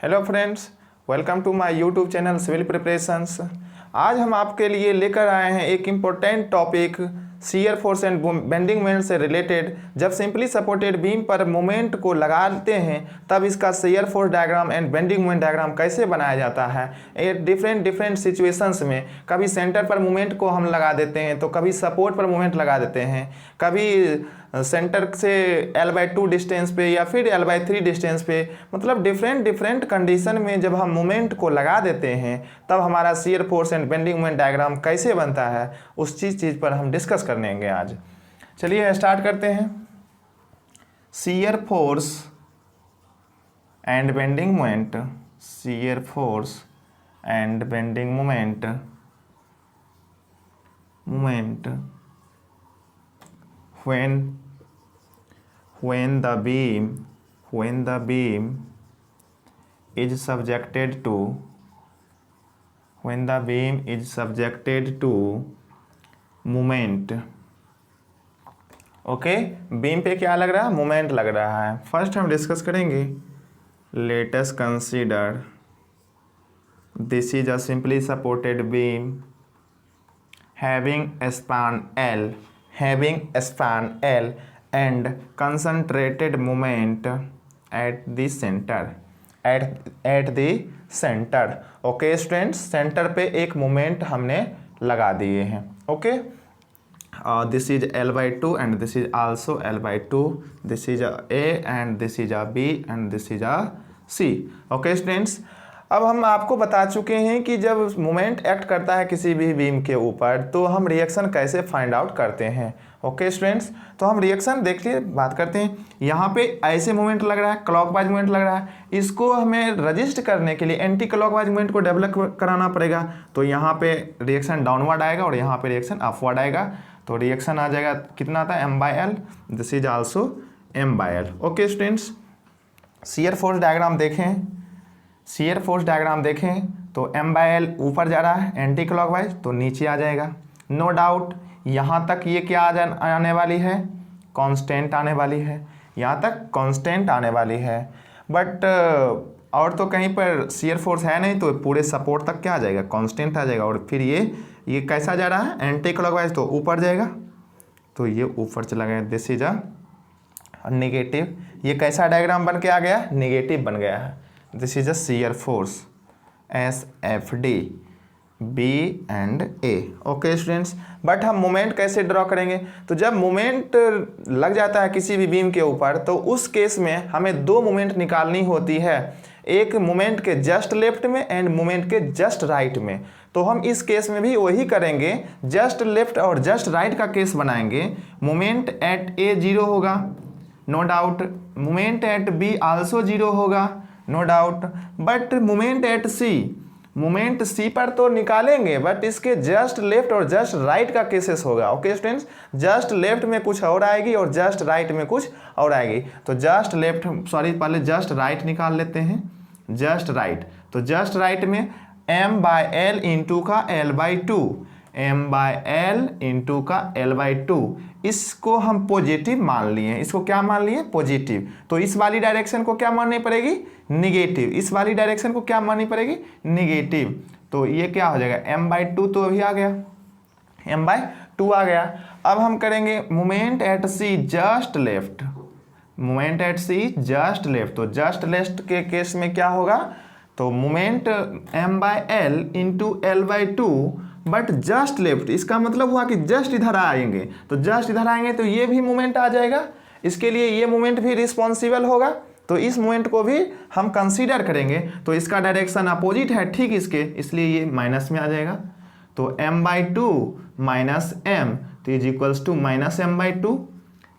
Hello friends, welcome to my YouTube channel civil preparations. आज हम आपके लिए लेकर आए हैं एक important topic shear force and bending moment से रिलेटेड। जब सिंपली सपोर्टेड बीम पर मोमेंट को लगाते हैं तब इसका shear force diagram and bending moment diagram कैसे बनाया जाता है। ये डिफरेंट सिचुएशंस में कभी सेंटर पर मोमेंट को हम लगा देते हैं, तो कभी सपोर्ट पर मोमेंट लगा देते हैं, कभी सेंटर से L/2 डिस्टेंस पे या फिर L/3 डिस्टेंस पे, मतलब डिफरेंट कंडीशन में जब हम मोमेंट को लगा देते हैं तब हमारा shear force and bending moment diagram कैसे बनता है उस चीज़ पर हम डिस्कस करेंगे आज। चलिए स्टार्ट करते हैं। Shear force and bending moment, shear force and bending moment when the beam is subjected to moment। Okay, beam पे क्या लग रहा है? मोमेंट लग रहा है। फर्स्ट हम डिस्कस करेंगे। Let us consider this is a simply supported beam having a span L and concentrated moment at the center। Okay students, centre पे एक मोमेंट हमने लगा दिए हैं। Okay, this is L/2 and this is also L/2, this is a and this is a B and this is a C। Okay students, अब हम आपको बता चुके हैं कि जब मोमेंट एक्ट करता है किसी भी बीम के ऊपर तो हम रिएक्शन कैसे फाइंड आउट करते हैं। ओके स्टूडेंट्स, तो हम रिएक्शन देख लिए बात करते हैं। यहाँ पे ऐसे मोमेंट लग रहा है, क्लॉकवाइज मोमेंट लग रहा है, इसको हमें रजिस्ट करने के लिए एंटी क्लॉकवाइज मोमेंट को डेवलप कराना पड़ेगा। तो यहाँ पे रिएक्शन डाउनवर्ड आएगा और यहाँ पे रिएक्शन अपवर्ड आएगा। तो रिएक्शन आ जाएगा, कितना आता है? M/L। This is also M/L। Okay students, shear force diagram देखें तो M/L ऊपर जा रहा है एंटी क्लॉकवाइज, तो नीचे आ जाएगा। नो डाउट यहाँ तक ये क्या आने वाली है? कांस्टेंट आने वाली है। यहाँ तक कांस्टेंट आने वाली है, बट और तो कहीं पर शियर फोर्स है नहीं, तो पूरे सपोर्ट तक क्या आ जाएगा? कांस्टेंट आ जाएगा। और फिर ये कैसा जा रहा है? एंटी क्लॉकवाइज, तो ऊपर जाएगा, तो ये ऊपर चला गया। This is a negative. ये कैसा डायग्राम बन के आ गया? नेगेटिव बन गया है। This is a shear force SFD B and A। Okay students, but हम मोमेंट कैसे ड्रॉ करेंगे? तो जब मोमेंट लग जाता है किसी भी बीम के ऊपर तो उस केस में हमें दो मोमेंट निकालनी होती है, एक मोमेंट के जस्ट लेफ्ट में एंड मोमेंट के जस्ट राइट में। तो हम इस केस में भी वही करेंगे, जस्ट लेफ्ट और जस्ट राइट का केस बनाएंगे। मोमेंट एट A 0 होगा, no doubt. Moment at B also 0 होगा, no doubt. But moment C पर तो निकालेंगे, बट इसके जस्ट लेफ्ट और जस्ट राइट का केसेस होगा। ओके स्टूडेंट्स, जस्ट लेफ्ट में कुछ और आएगी और जस्ट राइट में कुछ और आएगी। तो पहले जस्ट राइट निकाल लेते हैं। जस्ट राइट, तो जस्ट राइट में M/L इंटू का L/2, M/L इंटू का L/2, इसको हम पॉजिटिव मान लिए। इसको क्या मान लिए? पॉजिटिव। तो इस वाली डायरेक्शन को क्या माननी पड़ेगी? निगेटिव। इस वाली डायरेक्शन को क्या माननी पड़ेगी? निगेटिव। तो ये क्या हो जाएगा? M/2 तो अभी आ गया, M/2 आ गया। अब हम करेंगे moment at C just left. Moment at C just left, तो जस्ट लेफ्ट के केस में क्या होगा? तो moment M/L into L/2, but just left, इसका मतलब हुआ कि जस्ट इधर आएंगे। तो जस्ट इधर आएंगे तो ये भी मोमेंट आ जाएगा, इसके लिए ये मोमेंट भी रिस्पॉन्सिबल होगा। तो इस मोमेंट को भी हम कंसीडर करेंगे। तो इसका डायरेक्शन अपोजिट है ठीक इसके, इसलिए ये माइनस में आ जाएगा। तो M/2 माइनस M, तो is equals to minus M/2।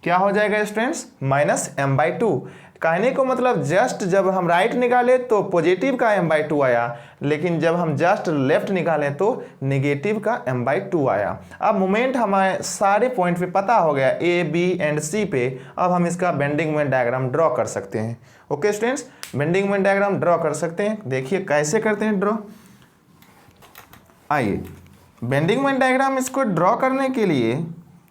क्या हो जाएगा स्टूडेंट्स? Minus M/2। कहने को मतलब जस्ट जब हम राइट निकाले तो पॉजिटिव का M/2 आया, लेकिन जब हम जस्ट लेफ्ट निकाले तो नेगेटिव का M/2 आया। अब मोमेंट हमारे सारे पॉइंट पे पता हो गया, A, B एंड C पे। अब हम इसका बेंडिंग मोमेंट डायग्राम ड्रॉ कर सकते हैं। Okay students, bending moment diagram draw कर सकते हैं। देखिए कैसे करते हैं ड्रॉ। आइए, बेंडिंग मोमेंट डायग्राम इसको ड्रॉ करने के लिए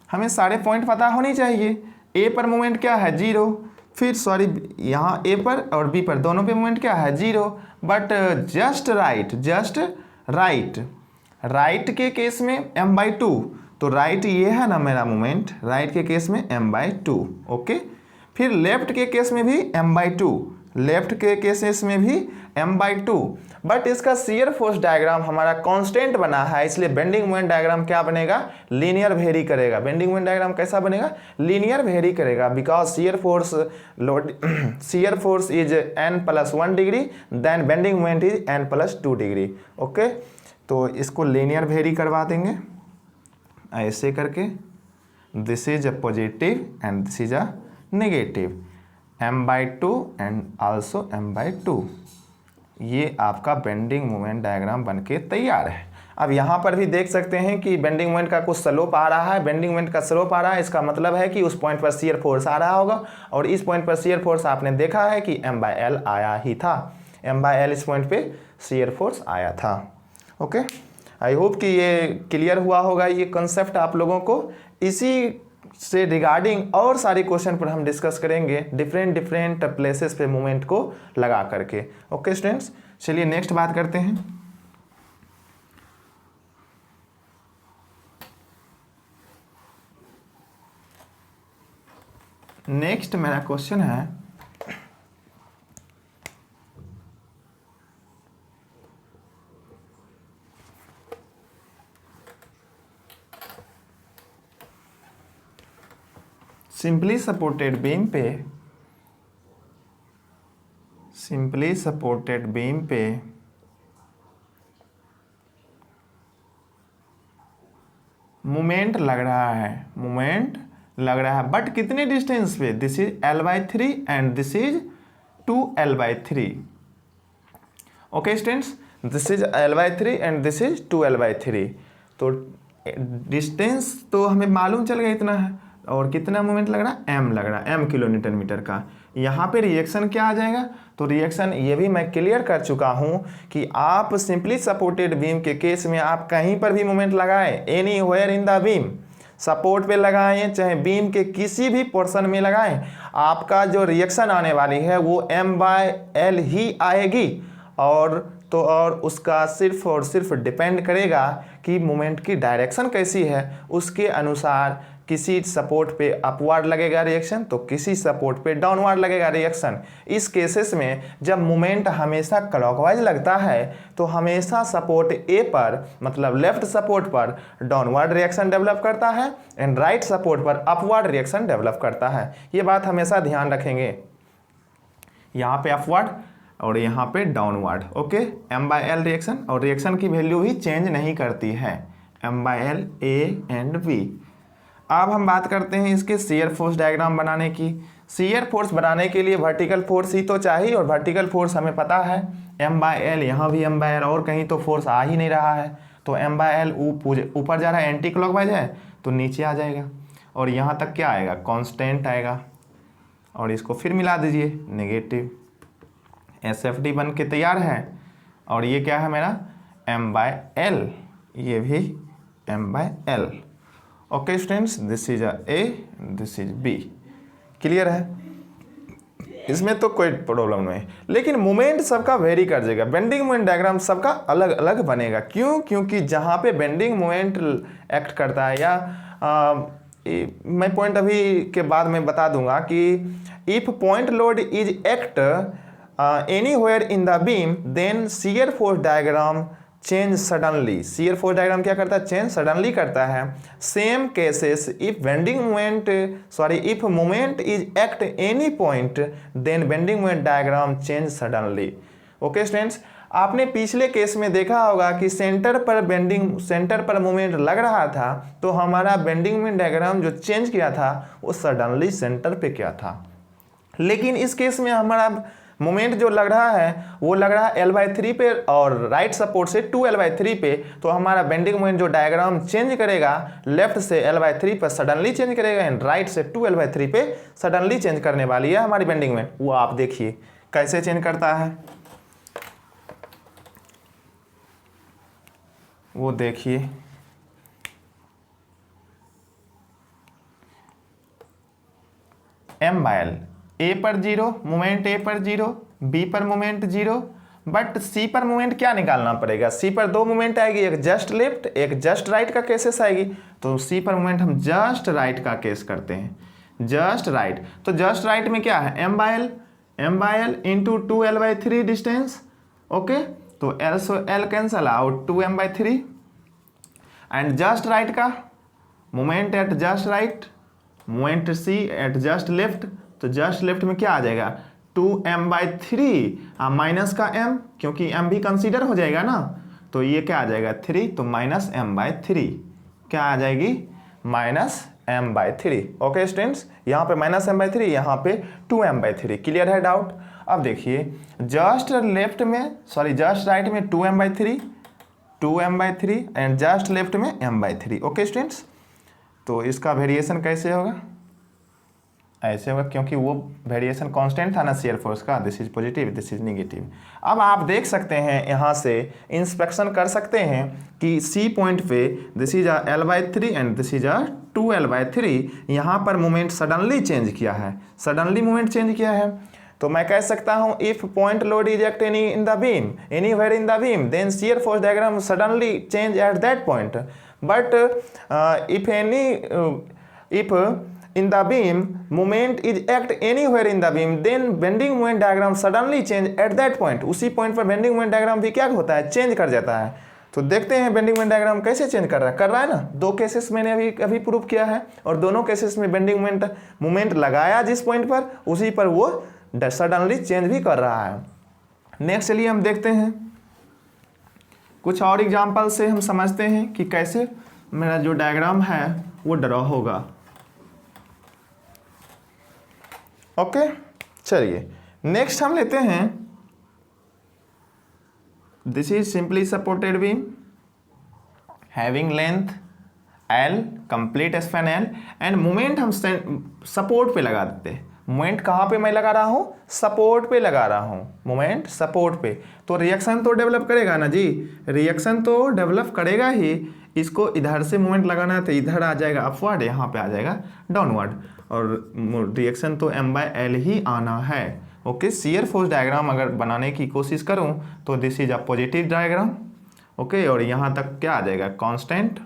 हमें सारे पॉइंट पता होनी चाहिए। ए पर मोमेंट क्या है? 0, फिर सॉरी यहाँ ए पर और बी पर दोनों पे मोमेंट क्या है 0, बट जस्ट राइट के केस में m/2, तो राइट ये है ना मेरा मोमेंट, राइट के केस में m/2। ओके, फिर लेफ्ट के केस में भी m/2, लेफ्ट के केसेस में भी m/2, बट इसका शियर फोर्स डायग्राम हमारा कांस्टेंट बना है, इसलिए बेंडिंग मोमेंट डायग्राम क्या बनेगा, लीनियर वेरी करेगा। बेंडिंग मोमेंट डायग्राम कैसा बनेगा, लीनियर वेरी करेगा, because shear force is n+1 degree, then bending moment is n+2 degree. Okay, तो इसको लीनियर वेरी करवा देंगे ऐसे करके, this is a positive and this is a negative, m/2 and also m/2। ये आपका बेंडिंग मोमेंट डायग्राम बनके तैयार है। अब यहाँ पर भी देख सकते हैं कि बेंडिंग मोमेंट का कुछ स्लोप आ रहा है, बेंडिंग मोमेंट का स्लोप आ रहा है, इसका मतलब है कि उस पॉइंट पर शियर फोर्स आ रहा होगा, और इस पॉइंट पर शियर फोर्स आपने देखा है कि m/l आया ही था, m/l इस पॉइंट पे शियर फोर्स आया था। ओके, आई होप कि ये क्लियर हुआ होगा ये कंसेप्ट आप लोगों को। इसी से रिगार्डिंग और सारे क्वेश्चन पर हम डिस्कस करेंगे डिफरेंट प्लेसेस पे मोमेंट को लगा करके। ओके स्टूडेंट्स, चलिए नेक्स्ट बात करते हैं। नेक्स्ट मेरा क्वेश्चन है, सिंपली सपोर्टेड बीम पे मोमेंट लग रहा है, बट कितने डिस्टेंस पे, this is l/3 and this is 2l/3। Okay students, this is l/3 and this is 2l/3। तो डिस्टेंस तो हमें मालूम चल गया इतना है, और कितना मोमेंट लग रहा है, m लग रहा है, m किलोमीटर मीटर का। यहाँ पे रिएक्शन क्या आ जाएगा, तो रिएक्शन ये भी मैं क्लियर कर चुका हूँ कि आप सिंपली सपोर्टेड बीम के केस में आप कहीं पर भी मोमेंट लगाएं, anywhere in the beam, support पे लगाएं चाहे बीम के किसी भी पोर्शन में लगाएं, आपका जो रिएक्शन आने वाली है वो m/l ही आएगी, और उसका सिर्फ और सिर्फ डिपेंड करेगा कि मोमेंट की डायरेक्शन कैसी है, उसके अनुसार किसी सपोर्ट पे अपवर्ड लगेगा रिएक्शन, तो किसी सपोर्ट पे डाउनवर्ड लगेगा रिएक्शन। इस केसेस में जब मोमेंट हमेशा क्लॉकवाइज लगता है तो हमेशा सपोर्ट ए पर, मतलब लेफ्ट सपोर्ट पर डाउनवर्ड रिएक्शन डेवलप करता है, एंड राइट सपोर्ट पर अपवर्ड रिएक्शन डेवलप करता है। ये बात हमेशा ध्यान रखेंगे, यहाँ पे अपवर्ड और यहाँ पे डाउनवर्ड। ओके, m/l रिएक्शन, और रिएक्शन की वैल्यू ही चेंज नहीं करती है, m/l a एंड b। अब हम बात करते हैं इसके शियर फोर्स डायग्राम बनाने की। शियर फोर्स बनाने के लिए वर्टिकल फोर्स ही तो चाहिए, और वर्टिकल फोर्स हमें पता है m/l, यहाँ भी m/l, और कहीं तो फोर्स आ ही नहीं रहा है, तो m/l ऊपर जा रहा है, एंटी क्लॉकवाइज है, तो नीचे आ जाएगा, और यहाँ तक क्या आएगा, कांस्टेंट आएगा, और इसको फिर मिला दीजिए, नेगेटिव, SFD बन के तैयार है। और ये क्या है मेरा m/l, ये भी m/l। Okay students, this is A, this is B। Clear है, इसमें तो कोई प्रॉब्लम नहीं, लेकिन मोमेंट सबका वेरी कर जाएगा, बेंडिंग मोमेंट डायग्राम सबका अलग अलग बनेगा। क्यों, क्योंकि जहाँ पे बेंडिंग मोमेंट एक्ट करता है, या मैं पॉइंट अभी के बाद में बता दूंगा कि if point load is act anywhere in the beam, then shear force diagram change suddenly. Shear force diagram क्या करता है, चेंज सडनली करता है। Same cases if if moment is act any point, then bending moment diagram change suddenly. Okay students, आपने पिछले case में देखा होगा कि सेंटर पर मोमेंट लग रहा था, तो हमारा बेंडिंग मोमेंट डायग्राम जो चेंज किया था वो सडनली सेंटर पे क्या था। लेकिन इस केस में हमारा मोमेंट जो लग रहा है वो लग रहा है l/3 पे, और राइट सपोर्ट से 2l/3 पे, तो हमारा बेंडिंग मोमेंट जो डायग्राम चेंज करेगा, लेफ्ट से l/3 पर सडनली चेंज करेगा, एंड राइट से 2l/3 पे सडनली चेंज करने वाली है हमारी बेंडिंग मोमेंट। वो आप देखिए कैसे चेंज करता है, वो देखिए, m/l ए पर 0, मोमेंट ए पर 0, बी पर मोमेंट 0, बट सी पर मोमेंट क्या निकालना पड़ेगा? सी पर 2 मोमेंट आएगी, एक जस्ट लेफ्ट एक जस्ट राइट का केसेस आएगी, तो सी पर मोमेंट हम जस्ट राइट का केस करते हैं, जस्ट राइट। तो जस्ट राइट में क्या है? M by L into 2l/3 distance, okay, तो L so L cancel out, 2m/3, and just right का moment at just right, moment C at just left, तो जस्ट लेफ्ट में क्या आ जाएगा? 2m/3 माइनस का m, क्योंकि m भी consider हो जाएगा ना, तो ये क्या आ जाएगा 3, तो माइनस m/3 क्या आ जाएगी? -m/3। ओके स्टूडेंट्स, यहाँ पे -m/3, यहाँ पे 2m/3। क्लियर है डाउट? अब देखिए जस्ट लेफ्ट में सॉरी जस्ट राइट में 2m/3 एंड जस्ट लेफ्ट में m/3। ओके स्टूडेंट्स, तो इसका वेरिएशन कैसे होगा? ऐसे होगा, क्योंकि वो वेरिएशन कांस्टेंट था ना शेयर फोर्स का, this is positive this is negative. अब आप देख सकते हैं यहाँ से इंस्पेक्शन कर सकते हैं कि सी पॉइंट पे this is l/3 and this is 2l/3, यहाँ पर मोमेंट सडनली चेंज किया है, सडनली मोमेंट चेंज किया है। तो मैं कह सकता हूँ if point load is act any in the beam anywhere in the beam then shear force diagram suddenly change at that point, but if in the beam moment is act anywhere in the beam then bending moment diagram suddenly change at that point। उसी point पर bending moment diagram भी क्या होता है? Change कर जाता है। तो देखते हैं बेंडिंग मोमेंट डायग्राम कैसे चेंज कर रहा है ना। 2 केसेस मैंने अभी प्रूव किया है, और दोनों केसेस में बेंडिंग मोमेंट लगाया जिस पॉइंट पर, उसी पर वो सडनली चेंज भी कर रहा है। नेक्स्ट चलिए हम देखते हैं कुछ और एग्जाम्पल से हम समझते हैं कि कैसे मेरा जो डायग्राम है वो ड्रॉ होगा। ओके, चलिए नेक्स्ट हम लेते हैं, this is simply supported beam having length L, complete span L, end moment हम सपोर्ट पे लगा देते हैं। मोमेंट कहाँ पे मैं लगा रहा हूँ? सपोर्ट पे लगा रहा हूँ, मोमेंट सपोर्ट पे। तो रिएक्शन तो डेवलप करेगा ना जी, रिएक्शन तो डेवलप करेगा ही। इसको इधर से मोमेंट लगाना है तो इधर आ जाएगा अपवर्ड, यहाँ पे आ जाएगा डाउनवर्ड, और रिएक्शन तो m/l ही आना है। ओके, शियर फोर्स डायग्राम अगर बनाने की कोशिश करूँ तो this is a positive diagram. Okay, और यहाँ तक क्या आ जाएगा? कांस्टेंट।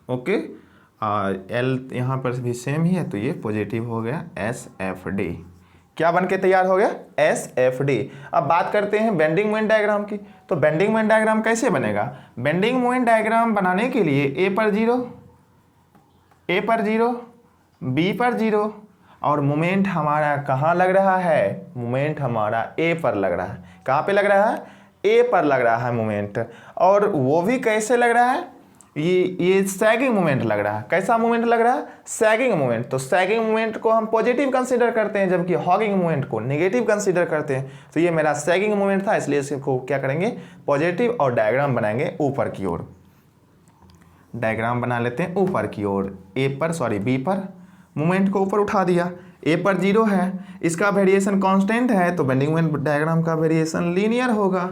ओके, एल यहाँ पर भी सेम ही है, तो ये पॉजिटिव हो गया SFD। क्या बन के तैयार हो गया? SFD। अब बात करते हैं बेंडिंग मोमेंट डायग्राम की। तो बेंडिंग मोमेंट डायग्राम कैसे बनेगा? बेंडिंग मोमेंट डायग्राम बनाने के लिए A पर 0, B पर 0, और मोमेंट हमारा कहाँ लग रहा है? मोमेंट हमारा A पर लग रहा है। कहाँ पे लग रहा है? A पर लग रहा है मोमेंट, और वो भी कैसे लग रहा है? ये सैगिंग मोमेंट लग रहा है। कैसा मोमेंट लग रहा है? Sagging moment. तो सैगिंग मोमेंट को हम पॉजिटिव कंसीडर करते हैं, जबकि हॉगिंग मोमेंट को नेगेटिव कंसीडर करते हैं। तो ये मेरा सैगिंग मोमेंट था, इसलिए इसको क्या करेंगे? पॉजिटिव, और डायग्राम बनाएंगे ऊपर की ओर। डायग्राम बना लेते हैं ऊपर की ओर। बी पर मोमेंट को ऊपर उठा दिया, A पर 0 है, इसका वेरिएशन कांस्टेंट है, तो बेंडिंग मोमेंट डायग्राम का वेरिएशन लीनियर होगा।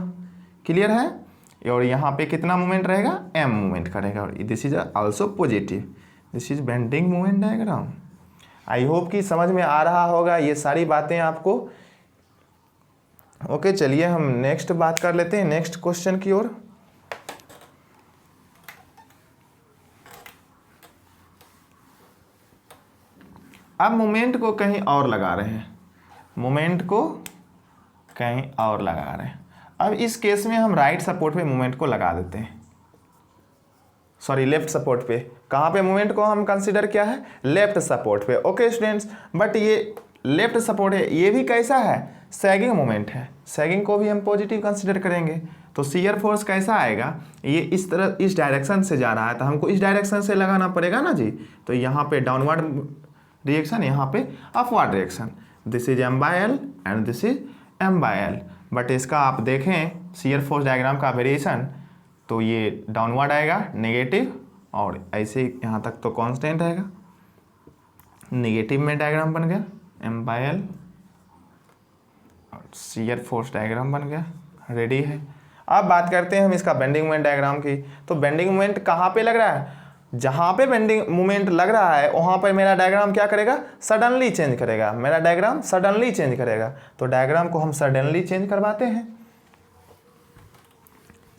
क्लियर है? और यहाँ पे कितना मोमेंट रहेगा? m मोमेंट का रहेगा, और this is also positive, this is bending moment diagram. I hope कि समझ में आ रहा होगा ये सारी बातें आपको। ओके, चलिए हम नेक्स्ट बात कर लेते हैं, नेक्स्ट क्वेश्चन की ओर। अब मोमेंट को कहीं और लगा रहे हैं, मोमेंट को कहीं और लगा रहे हैं। अब इस केस में हम राइट सपोर्ट पे मोमेंट को लगा देते हैं, सॉरी लेफ्ट सपोर्ट पे। कहाँ पे मोमेंट को हम कंसीडर किया है? लेफ्ट सपोर्ट पे। ओके स्टूडेंट्स, बट ये लेफ्ट सपोर्ट है, ये भी कैसा है? सैगिंग मोमेंट है, सैगिंग को भी हम पॉजिटिव कंसीडर करेंगे। तो शियर फोर्स कैसा आएगा? ये इस तरह इस डायरेक्शन से जा रहा है, तो हमको इस डायरेक्शन से लगाना पड़ेगा ना जी। तो यहाँ पे डाउनवर्ड रिएक्शन, यहाँ पे upward reaction. This is m/l and this is m/l। But इसका आप देखें शियर फोर्स डायग्राम का वेरिएशन, तो ये डाउनवर्ड आएगा नेगेटिव, और ऐसे यहाँ तक तो कांस्टेंट रहेगा। नेगेटिव में डायग्राम बन गया m/l, और शियर फोर्स डायग्राम बन गया, रेडी है। अब बात करते हैं हम इसका बेंडिंग मोमेंट डायग्राम की। तो बेंडिंग मोमेंट कहाँ पे लग रहा है? जहाँ पे बेंडिंग मोमेंट लग रहा है वहाँ पर मेरा डायग्राम क्या करेगा, सडनली चेंज करेगा, मेरा डायग्राम सडनली चेंज करेगा। तो डायग्राम को हम सडनली चेंज करवाते हैं।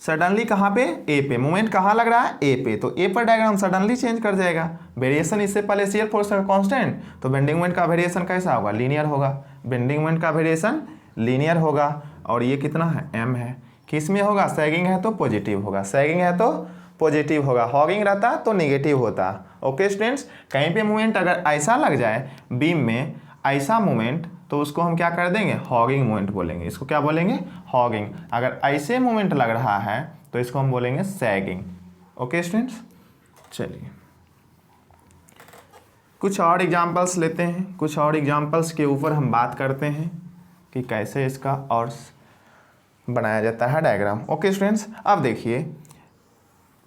सडनली कहाँ पे, ए पे, मोमेंट कहाँ लग रहा है, ए पे, तो ए पर डायग्राम सडनली चेंज कर जाएगा। वेरिएशन इससे पहले शियर फोर्स का कांस्टेंट, तो बेंडिंग मोमेंट का वेरिएशन कैसा होगा, लीनियर होगा। बेंडिंग मोमेंट का वेरिएशन लीनियर होगा। और ये कितना है, m है। किस में होगा, सैगिंग है तो पॉजिटिव होगा, सैगिंग है तो पॉजिटिव होगा, हॉगिंग रहता तो नेगेटिव होता। ओके स्टूडेंट्स, कहीं पे मोमेंट अगर ऐसा लग जाए बीम में, ऐसा मोमेंट, तो उसको हम क्या कर देंगे, हॉगिंग मोमेंट बोलेंगे। इसको क्या बोलेंगे, हॉगिंग। अगर ऐसे मोमेंट लग रहा है तो इसको हम बोलेंगे सैगिंग। ओके स्टूडेंट्स, चलिए कुछ और एग्जांपल्स लेते हैं, कुछ और एग्जांपल्स के ऊपर हम बात करते हैं कि कैसे इसका और बनाया जाता है डायग्राम। ओके स्टूडेंट्स, अब देखिए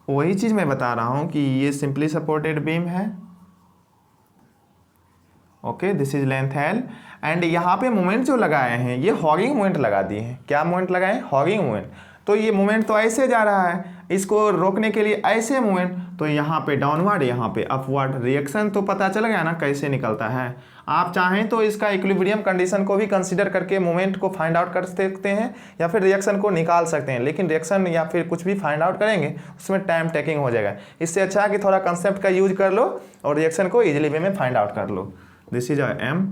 वही चीज़ मैं बता रहा हूँ कि ये सिंपली सपोर्टेड बीम है। Okay, this is length L, and यहाँ पे मोमेंट जो लगाए हैं ये हॉगिंग मोमेंट लगा दिए हैं। क्या मोमेंट लगाए, हॉगिंग मोमेंट। तो ये मोमेंट तो ऐसे जा रहा है, इसको रोकने के लिए ऐसे मोमेंट, तो यहाँ पे डाउनवर्ड, यहाँ पे अपवर्ड। रिएक्शन तो पता चल गया ना कैसे निकलता है। आप चाहें तो इसका इक्विलिब्रियम कंडीशन को भी कंसीडर करके मोमेंट को फाइंड आउट कर सकते हैं, या फिर रिएक्शन को निकाल सकते हैं। लेकिन रिएक्शन या फिर कुछ भी फाइंड आउट करेंगे उसमें टाइम टेकिंग हो जाएगा। इससे अच्छा है कि थोड़ा कंसेप्ट का यूज कर लो और रिएक्शन को इजिली वे में फाइंड आउट कर लो। This is m,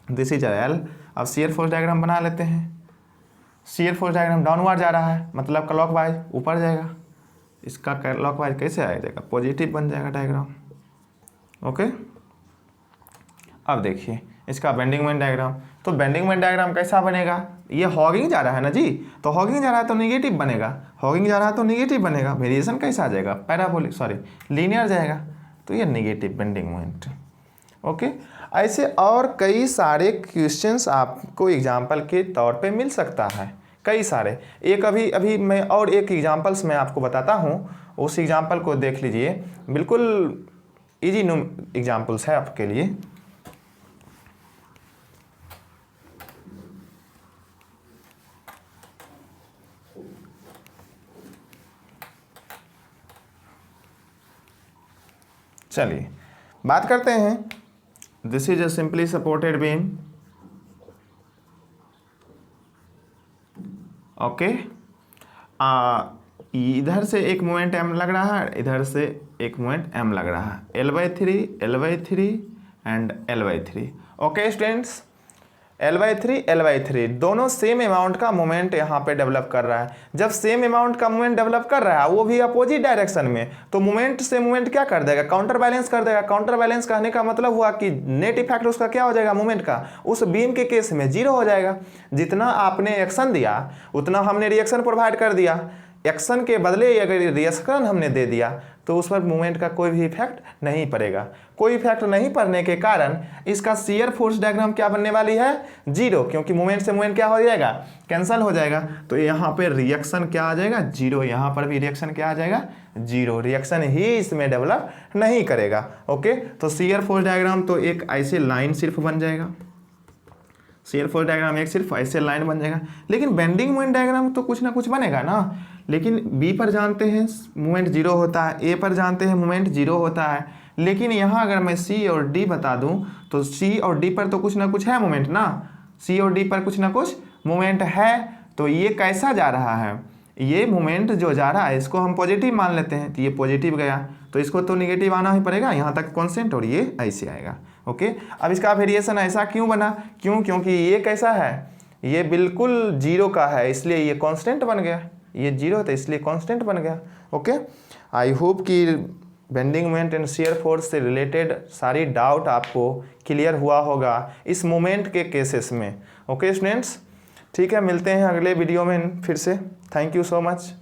this is l। अब शियर फोर्स डायग्राम बना लेते हैं। शियर फोर्स डायग्राम डाउनवर्ड जा रहा है, मतलब क्लॉकवाइज ऊपर जाएगा। इसका क्लॉकवाइज कैसे आ जाएगा, पॉजिटिव बन जाएगा डायग्राम। ओके, अब देखिए इसका बेंडिंग मोमेंट डायग्राम। तो बेंडिंग मोमेंट डायग्राम कैसा बनेगा, ये हॉगिंग जा रहा है ना जी, तो हॉगिंग जा रहा है तो नेगेटिव बनेगा, हॉगिंग जा रहा है तो नेगेटिव बनेगा। वेरिएशन कैसा आ जाएगा, पैराबोलिक, सॉरी लीनियर जाएगा, तो ये नेगेटिव बेंडिंग मोमेंट। ओके, ऐसे और कई सारे क्वेश्चंस आपको एग्जाम्पल के तौर पे मिल सकता है, कई सारे। एक अभी मैं और एक एग्जाम्पल्स मैं आपको बताता हूँ, उस एग्जाम्पल को देख लीजिए। बिल्कुल इजी एग्जाम्पल्स है आपके लिए। चलिए बात करते हैं। This is a simply supported beam. Okay, इधर से एक मोमेंट m लग रहा है, इधर से एक मोमेंट m लग रहा है, L/3 L/3 and L/3। Okay students, L/3 L/3 दोनों सेम अमाउंट का मोमेंट यहाँ पे डेवलप कर रहा है। जब सेम अमाउंट का मोमेंट डेवलप कर रहा है वो भी अपोजिट डायरेक्शन में, तो मोमेंट से मोमेंट क्या कर देगा, काउंटर बैलेंस कर देगा। काउंटर बैलेंस कहने का मतलब हुआ कि नेट इफेक्ट उसका क्या हो जाएगा, मोमेंट का, उस बीम के केस में 0 हो जाएगा। जितना आपने एक्शन दिया उतना हमने रिएक्शन प्रोवाइड कर दिया, एक्शन के बदले अगर रिएक्शन हमने दे दिया तो उस पर मोमेंट का कोई भी इफेक्ट नहीं पड़ेगा। कोई इफेक्ट नहीं पड़ने के कारण इसका शियर फोर्स डायग्राम क्या बनने वाली है, 0, क्योंकि मोमेंट से मोमेंट क्या हो जाएगा, कैंसिल हो जाएगा। तो यहाँ पे रिएक्शन क्या आ जाएगा, 0। यहाँ पर भी रिएक्शन क्या आ जाएगा, 0। रिएक्शन ही इसमें डेवलप नहीं करेगा। ओके, तो शियर फोर्स डायग्राम तो एक ऐसे लाइन सिर्फ बन जाएगा, शियर फोर्स डायग्राम एक सिर्फ ऐसे लाइन बन जाएगा। लेकिन बेंडिंग मोमेंट डायग्राम तो कुछ ना कुछ बनेगा ना। लेकिन बी पर जानते हैं मोमेंट 0 होता है, ए पर जानते हैं मोमेंट 0 होता है, लेकिन यहाँ अगर मैं सी और डी बता दूँ तो सी और डी पर तो कुछ ना कुछ है मोमेंट ना, सी और डी पर कुछ ना कुछ मोमेंट है। तो ये कैसा जा रहा है, ये मोमेंट जो जा रहा है इसको हम पॉजिटिव मान लेते हैं, तो ये पॉजिटिव गया, तो इसको तो निगेटिव आना ही पड़ेगा यहाँ तक कॉन्स्टेंट, और ये ऐसे आएगा। ओके, अब इसका वेरिएशन ऐसा क्यों बना, क्योंकि ये कैसा है, ये बिल्कुल 0 का है, इसलिए ये कांस्टेंट बन गया। ये 0 था इसलिए कांस्टेंट बन गया। ओके, आई होप कि bending moment and shear force से रिलेटेड सारी डाउट आपको क्लियर हुआ होगा इस मोमेंट के केसेस में। ओके स्टूडेंट्स, ठीक है, मिलते हैं अगले वीडियो में फिर से। Thank you so much.